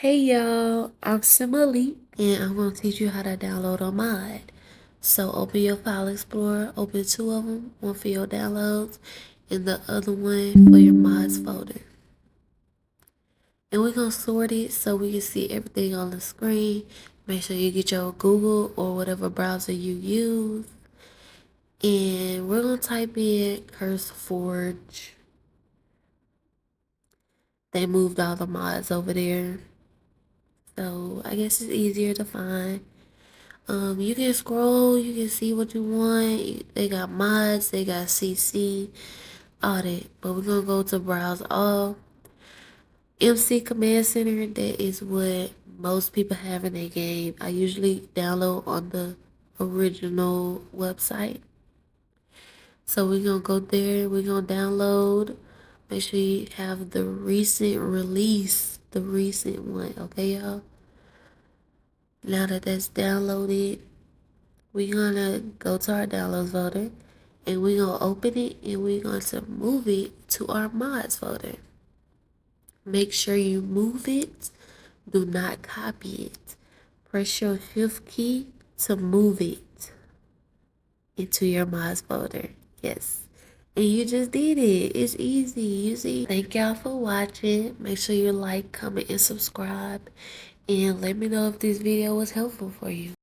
Hey y'all, I'm Simalique and I'm going to teach you how to download a mod. So open your file explorer, open two of them, one for your downloads and the other one for your mods folder. And we're going to sort it so we can see everything on the screen. Make sure you get your Google or whatever browser you use. And we're going to type in Curse Forge. They moved all the mods over there. So I guess it's easier to find. You can scroll, you can see what you want. They got mods, they got CC, all that. But we're gonna go to browse all. MC Command Center, that is what most people have in their game. I usually download on the original website. So we're gonna go there, we're gonna download. Make sure you have the recent release, the recent one, okay, y'all? Now that that's downloaded, we're gonna go to our downloads folder and we're gonna open it and we're going to move it to our mods folder. Make sure you move it, do not copy it. Press your shift key to move it into your mods folder. Yes. And you just did it. It's easy. You see. Thank y'all for watching. Make sure you like, comment, and subscribe. And let me know if this video was helpful for you.